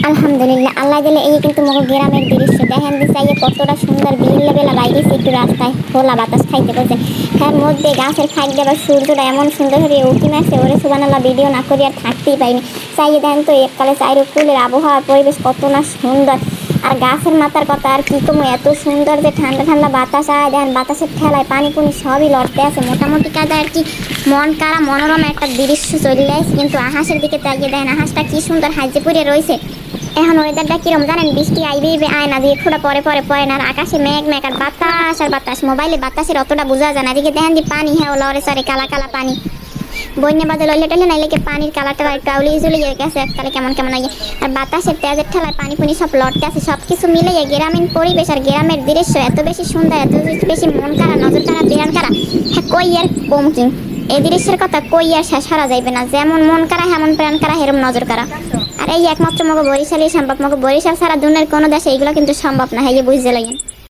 আলহামদুলিল্লাহ আল্লাহ দিলে এই কিন্তু মগো গ্রামের দৃশ্য দেখেন দিছে কতটা সুন্দর বিল বেলা বাইরেছে একটু রাস্তায় খোলা বাতাস খাইতে বসে তার মধ্যে গাছের ফাঁক দিয়ে আবার সূর্যটা এমন সুন্দর করে উঠি মারছে ওরে সুবহানাল্লাহ ভিডিও না করি আর থাকতেই পাইনি। চাইয়ে দেখেন তো এককালে চাইরে কুলের আবহাওয়ার পরিবেশ কত না সুন্দর। আর গাছের মাথার কথা আর কি কমু এত সুন্দর যে ঠান্ডা ঠান্ডা বাতাস আয় দেখেন বাতাসের ঠেলায় পানি পুনি সবই লড়তে আছে মোটামুটি কাজে আর কি মন কারা মনোরম একটা দৃশ্য চলে আসছে। কিন্তু আকাশের দিকে তাকিয়ে দেখেন আকাশটা কি সুন্দর হাজে পড়ে রয়েছে। এখন ওয়েদারটা কিরম জানেন বৃষ্টি আইবে আয় না দিয়ে ফোটা পরে না আর আকাশে মেঘ মেঘ আর বাতাস মোবাইলে বাতাসের অতটা বোঝা যায় না। এদিকে দেখেন যে পানি হ্যাঁ লড়ে সরে কালা কালা পানি বন্যা বাদে লইলে টলে নাইলে পানির কালারটা একটু আউলি চলে গেছে এককালে কেমন কেমন আইয়ে আর বাতাসের তেজের ঠেলায় পানি পুনি সব লড়তে আছে সব কিছু মিলিয়ে গ্রামীণ পরিবেশ আর গ্রামের দৃশ্য এত বেশি সুন্দর এত বেশি মন কারা নজর কারা বিরান কারা হ্যাঁ কই আর কমকিং এই দৃশ্যের কথা কই আর শেষ হারা যাইবে না যেমন মন কারা হেমন প্রাণ কারা হেরম নজর কারা। আর এই একমাত্র মগো বরিশালই সম্ভব মগো বরিশাল ছাড়া দুনিয়ার কোনো দেশে এইগুলো কিন্তু সম্ভব না হ্যাঁ বুঝতে লাগেন।